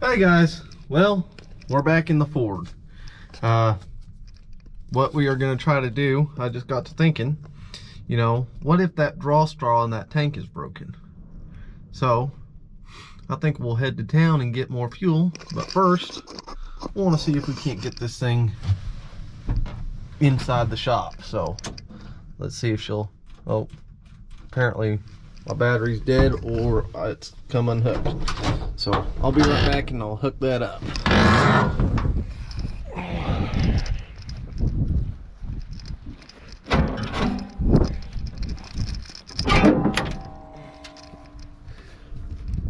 Hey guys, well, we're back in the Ford. What we are going to try to do, I just got to thinking, you know, what if that draw straw in that tank is broken? So, I think we'll head to town and get more fuel, but first, I want to see if we can't get this thing inside the shop. So, let's see if she'll, oh, apparently my battery's dead or it's come unhooked. So I'll be right back and I'll hook that up.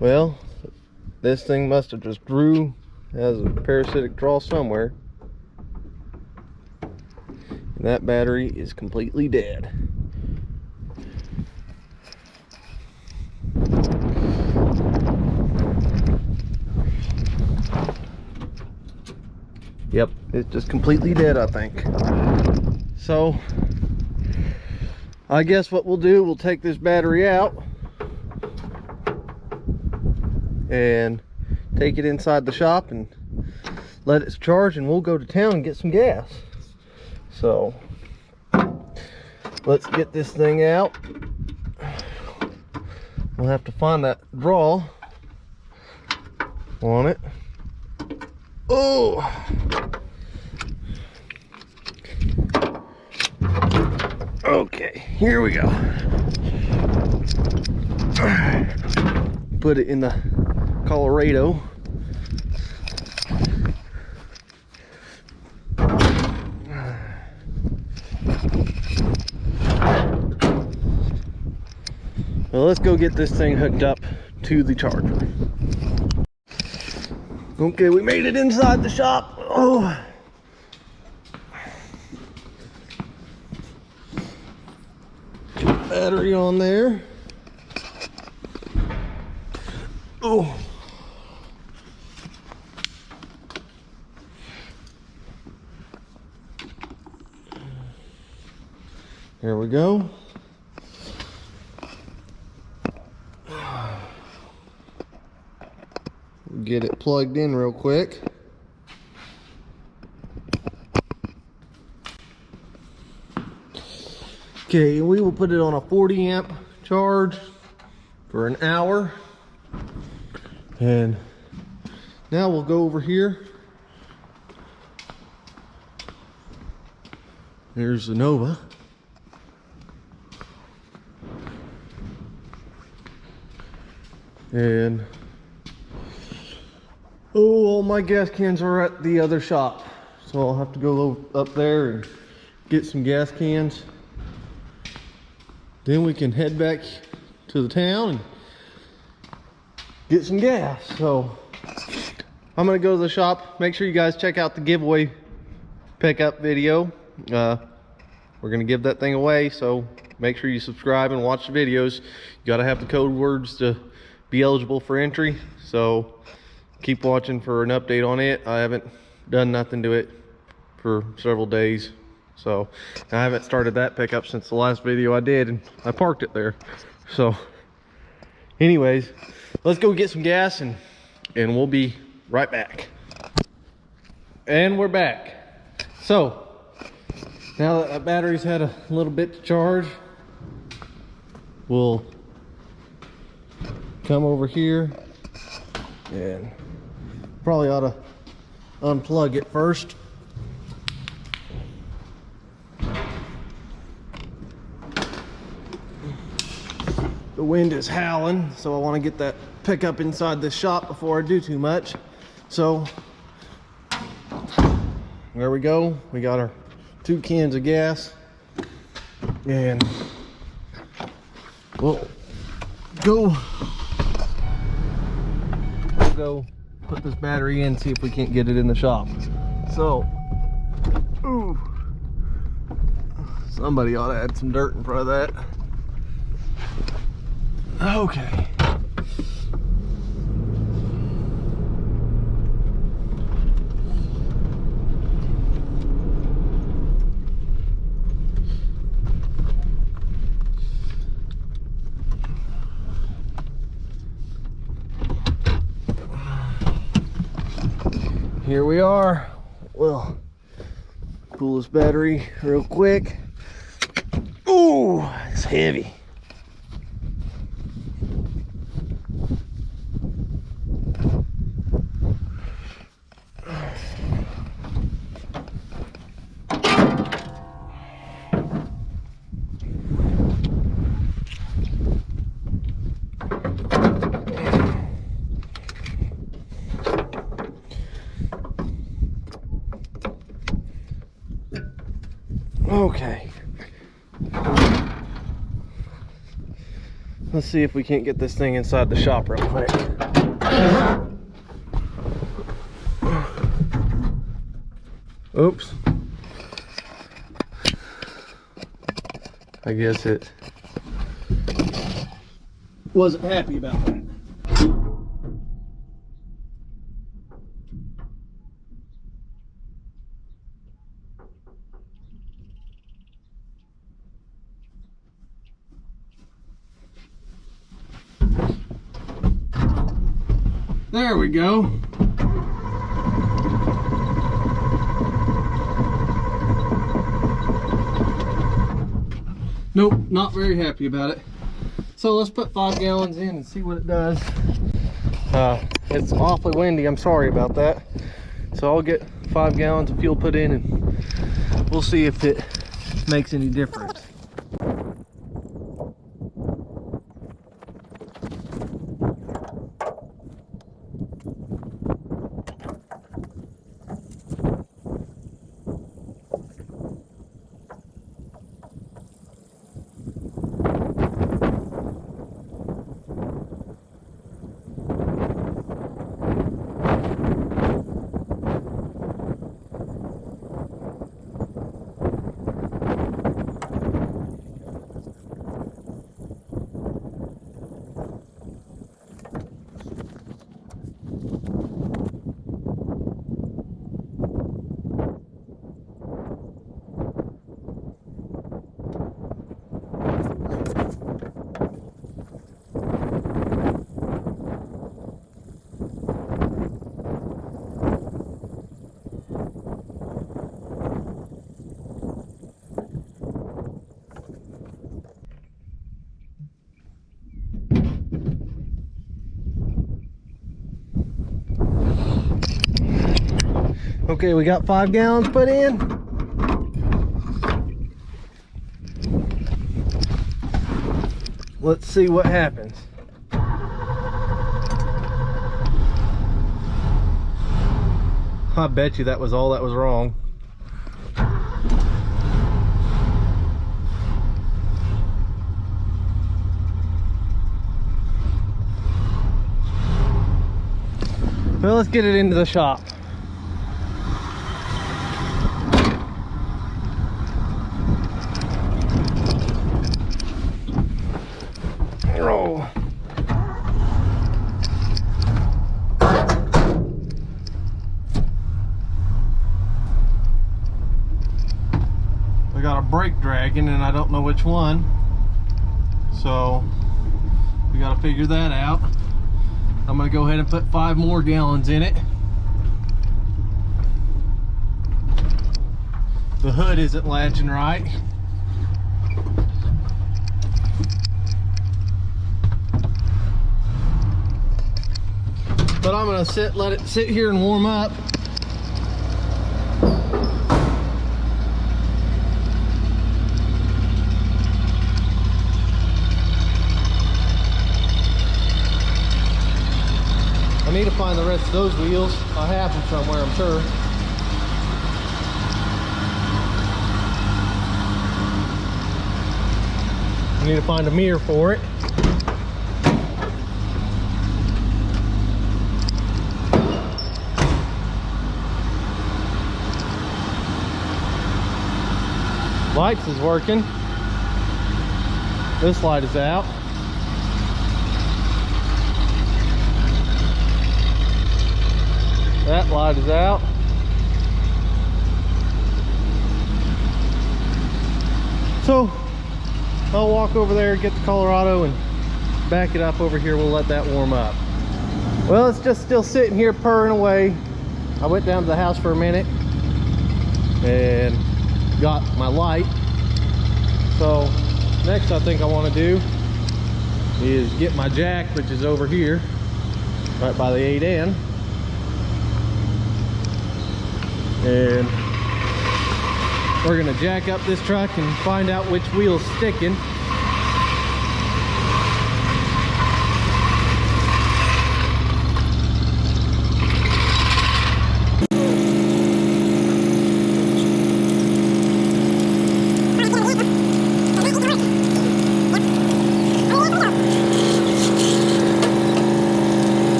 Well, this thing must have just grew as a parasitic draw somewhere. And that battery is completely dead. Yep, it's just completely dead, I think. So, I guess what we'll do, we'll take this battery out and take it inside the shop and let it charge, and we'll go to town and get some gas. So, let's get this thing out. We'll have to find that draw on it. Oh! Okay, here we go. Put it in the Colorado. Well, let's go get this thing hooked up to the charger. Okay, we made it inside the shop. Oh. Battery on there. Oh. There we go. Get it plugged in real quick. Okay, we will put it on a 40 amp charge for an hour. And now we'll go over here. There's the Nova. And oh, all my gas cans are at the other shop. So I'll have to go up there and get some gas cans. Then we can head back to the town and get some gas. So I'm gonna go to the shop. Make sure you guys check out the giveaway pickup video. We're gonna give that thing away, so make sure you subscribe and watch the videos. You gotta have the code words to be eligible for entry. So keep watching for an update on it. I haven't done nothing to it for several days. So I haven't started that pickup since the last video I did, and I parked it there. So anyways, let's go get some gas and we'll be right back. And we're back. So now that battery's had a little bit to charge, we'll come over here and probably ought to unplug it first. The wind is howling, so I want to get that pickup inside the shop before I do too much. So there we go. We got our 2 cans of gas, and we'll go put this battery in, see if we can't get it in the shop. So, ooh, somebody ought to add some dirt in front of that. Okay. here we are. We'll pull this battery real quick. Ooh, it's heavy. Okay. Let's see if we can't get this thing inside the shop real quick. Oops. I guess it wasn't happy about that. There we go. Nope, not very happy about it. So let's put 5 gallons in and see what it does. It's awfully windy, I'm sorry about that. So I'll get 5 gallons of fuel put in and we'll see if it makes any difference. Okay, we got 5 gallons put in. Let's see what happens. I bet you that was all that was wrong. Well, let's get it into the shop. Roll. We got a brake dragging and I don't know which one, so we got to figure that out. I'm going to go ahead and put 5 more gallons in it. The hood isn't latching right. But I'm gonna let it sit here and warm up. I need to find the rest of those wheels. I have them somewhere, I'm sure. I need to find a mirror for it. Lights is working. This light is out. That light is out. So I'll walk over there, get the Colorado and back it up over here. We'll let that warm up. Well, it's just still sitting here purring away. I went down to the house for a minute and got my light. So next I think I want to do is get my jack, which is over here right by the 8N, and we're gonna jack up this truck and find out which wheel's sticking.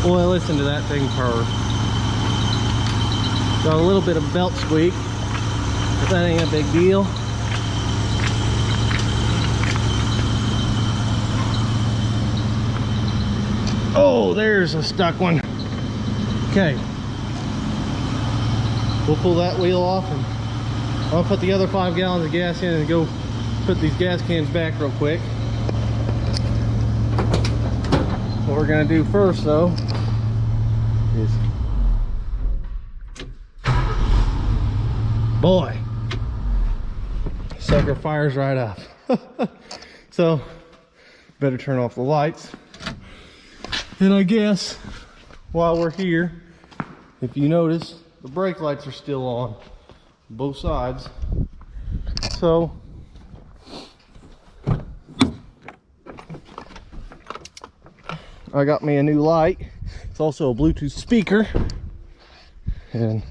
Boy, listen to that thing purr. Got a little bit of belt squeak, but that ain't a big deal. Oh, there's a stuck one. Okay. We'll pull that wheel off and I'll put the other 5 gallons of gas in and go put these gas cans back real quick. What we're gonna do first though is, boy, sucker fires right up. So better turn off the lights. And I guess while we're here, if you notice, the brake lights are still on both sides. So I got me a new light. It's also a Bluetooth speaker, and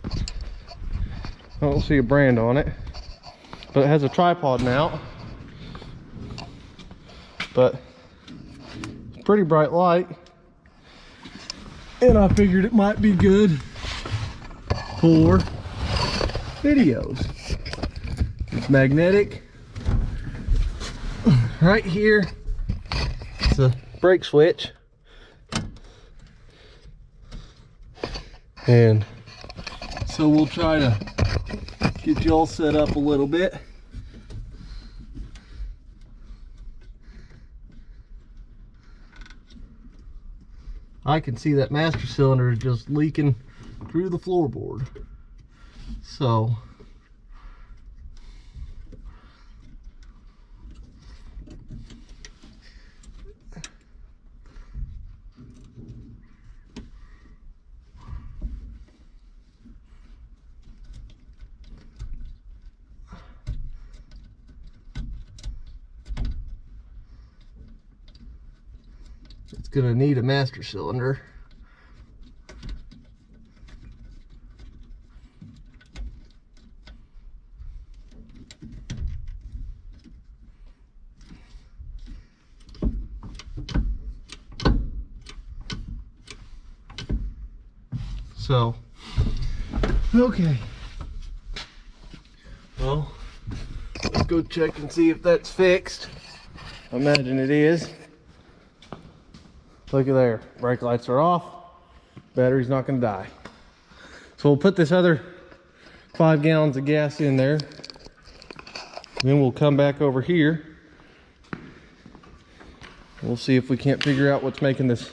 I don't see a brand on it, but it has a tripod mount. But it's a pretty bright light, and I figured it might be good for videos. It's magnetic. Right here, it's a brake switch, and so we'll try to get you all set up a little bit. I can see that master cylinder is just leaking through the floorboard. So it's gonna need a master cylinder. So, okay. Well, let's go check and see if that's fixed. I imagine it is. Look at there, brake lights are off, battery's not gonna die. So we'll put this other 5 gallons of gas in there, then we'll come back over here. We'll see if we can't figure out what's making this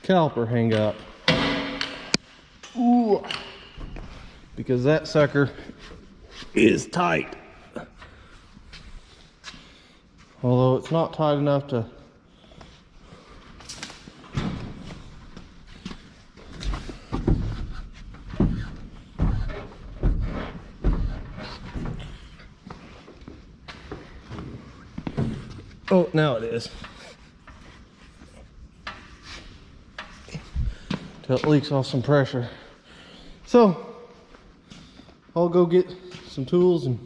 caliper hang up. Ooh, because that sucker is tight. Although it's not tight enough to oh, now it is. Till it leaks off some pressure. So I'll go get some tools and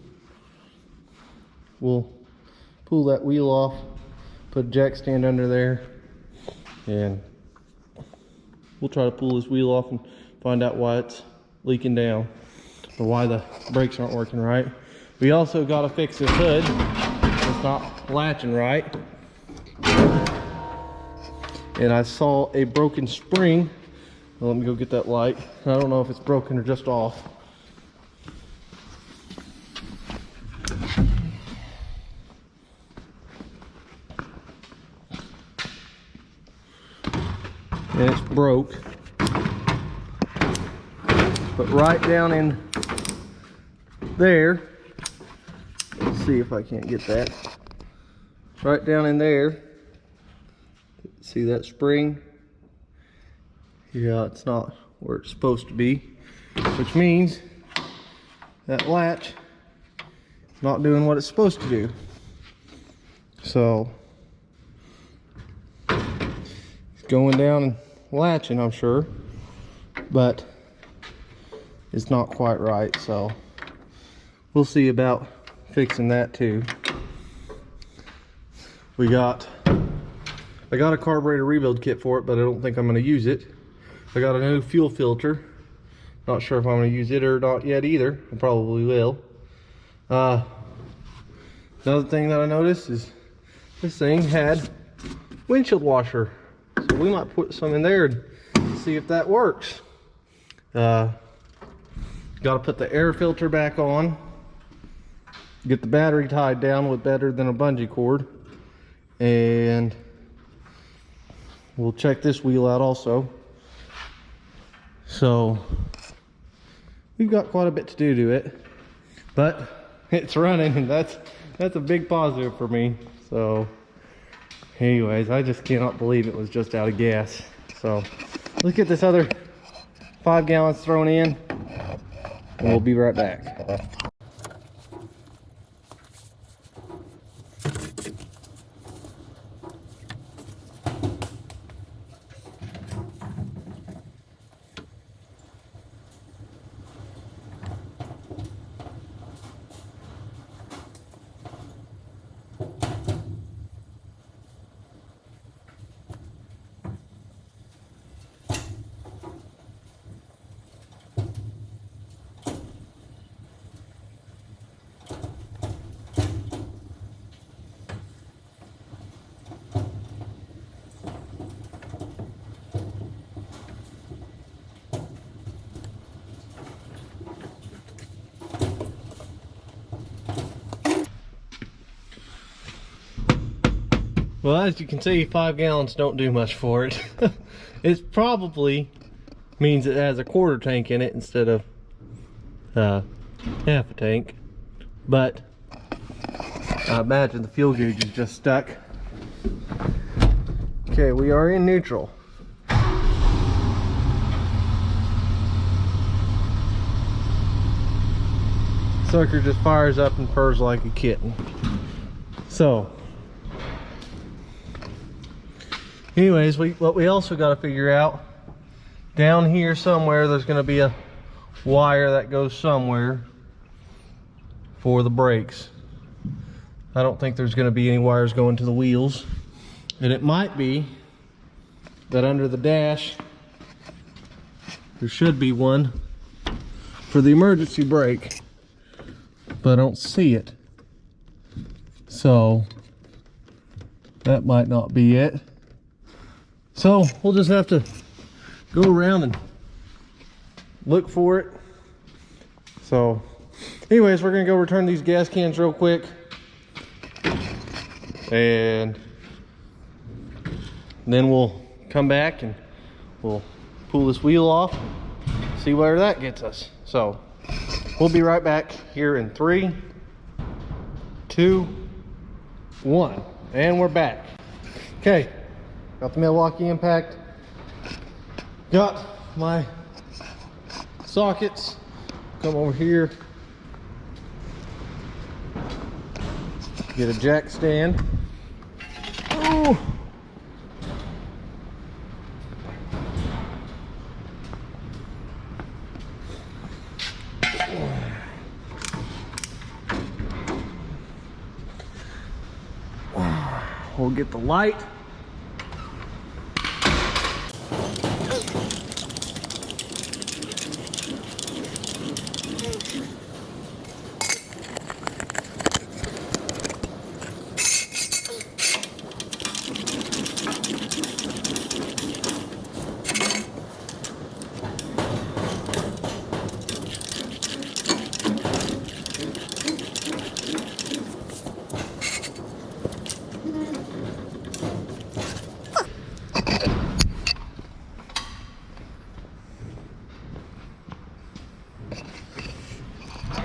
we'll pull that wheel off, Put a jack stand under there, and we'll try to pull this wheel off and find out why it's leaking down, or why the brakes aren't working right. We also got to fix this hood. It's not latching right. And I saw a broken spring. Well, let me go get that light. I don't know if it's broken or just off. And it's broke. But right down in there, let's see if I can't get that. Right down in there, see that spring? Yeah, it's not where it's supposed to be, which means that latch is not doing what it's supposed to do. So it's going down and latching, I'm sure, but it's not quite right. So we'll see about fixing that too. I got a carburetor rebuild kit for it, but I don't think I'm going to use it. I got a new fuel filter. Not sure if I'm going to use it or not yet either. I probably will. Another thing that I noticed is this thing had windshield washer. So we might put some in there and see if that works. Got to put the air filter back on. Get the battery tied down with better than a bungee cord. And we'll check this wheel out also. So we've got quite a bit to do to it, but it's running, and that's a big positive for me. So anyways, I just cannot believe it was just out of gas. So let's get this other 5 gallons thrown in, and we'll be right back. Well, as you can see, 5 gallons don't do much for it. It probably means it has a quarter tank in it instead of half a tank. But I imagine the fuel gauge is just stuck. Okay, we are in neutral. Sucker just fires up and purrs like a kitten. So anyways, what we also got to figure out, down here somewhere there's going to be a wire that goes somewhere for the brakes. I don't think there's going to be any wires going to the wheels, and it might be that under the dash there should be one for the emergency brake, but I don't see it, so that might not be it. So we'll just have to go around and look for it. So anyways, we're gonna go return these gas cans real quick, and then we'll come back and we'll pull this wheel off, see where that gets us. So we'll be right back here in 3, 2, 1, and we're back. Okay. Got the Milwaukee impact, got my sockets, come over here, get a jack stand. Ooh. We'll We'll get the light.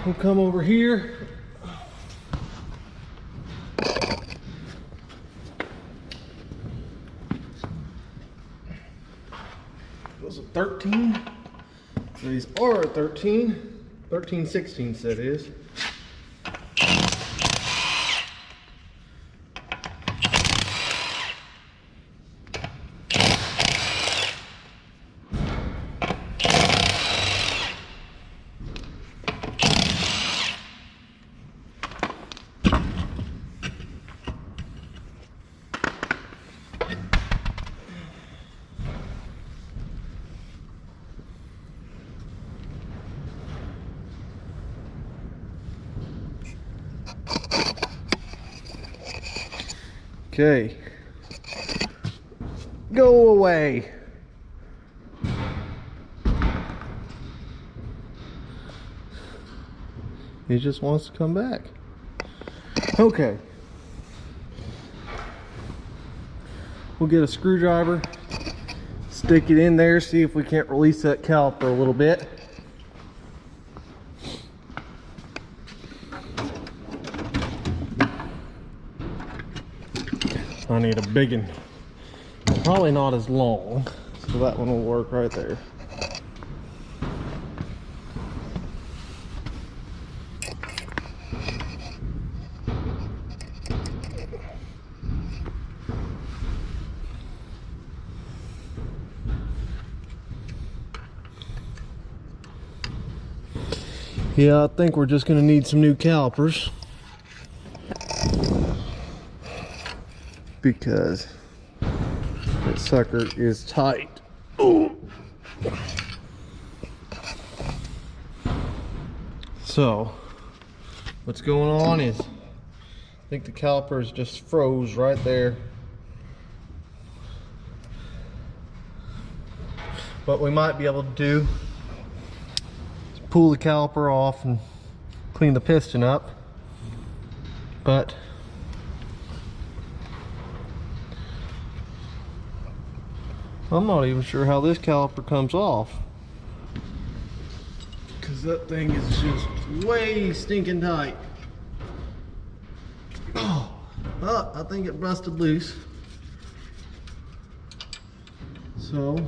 We'll come over here. Those are 13. These are 13. 13/16 that is. Okay. Go away. He just wants to come back. Okay. We'll get a screwdriver, stick it in there, see if we can't release that caliper a little bit. I need a big one. Probably not as long, so that one will work right there. Yeah, I think we're just gonna need some new calipers, because that sucker is tight. Ooh. So what's going on is, I think the calipers just froze right there. What we might be able to do is pull the caliper off and clean the piston up, but I'm not even sure how this caliper comes off, because that thing is just way stinking tight. Oh, I think it busted loose. So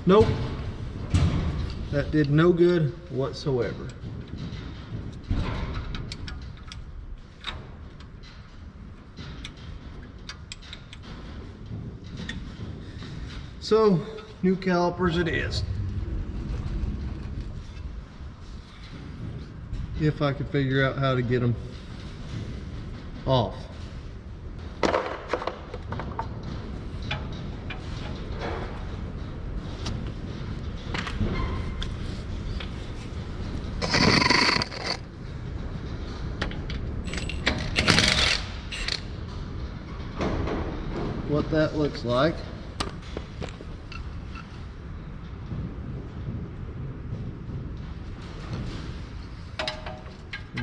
nope, that did no good whatsoever. So, new calipers it is. If I could figure out how to get them off. What that looks like.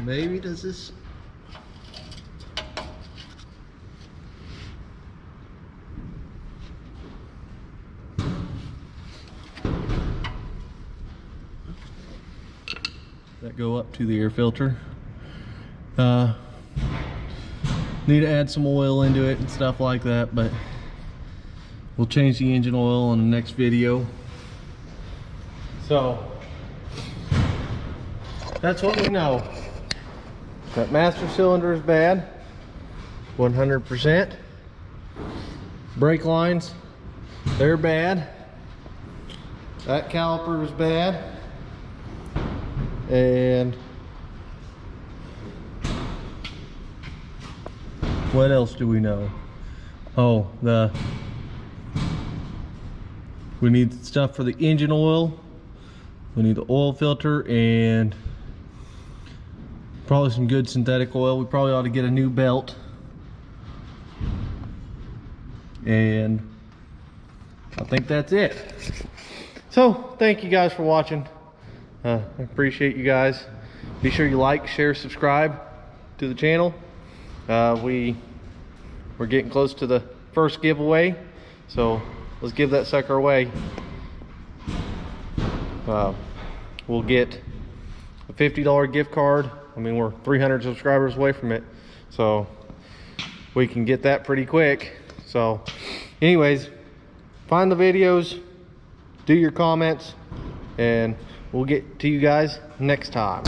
Maybe does this that that go up to the air filter. Need to add some oil into it and stuff like that, but we'll change the engine oil in the next video. So that's what we know. That master cylinder is bad, 100%. Brake lines, they're bad. That caliper is bad. And what else do we know? Oh, we need stuff for the engine oil. We need the oil filter and probably some good synthetic oil. We probably ought to get a new belt. And I think that's it. So thank you guys for watching. I appreciate you guys. Be sure you like, share, subscribe to the channel. We're getting close to the first giveaway, so let's give that sucker away. We'll get a $50 gift card. I mean, we're 300 subscribers away from it, so we can get that pretty quick. So anyways, find the videos, do your comments, and we'll get to you guys next time.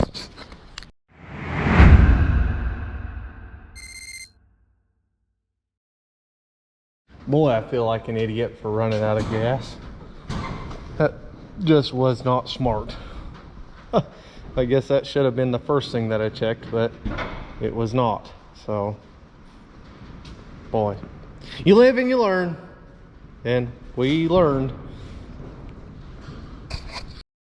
Boy, I feel like an idiot for running out of gas. That just was not smart. I guess that should have been the first thing that I checked, but it was not. So, boy, you live and you learn, and we learned.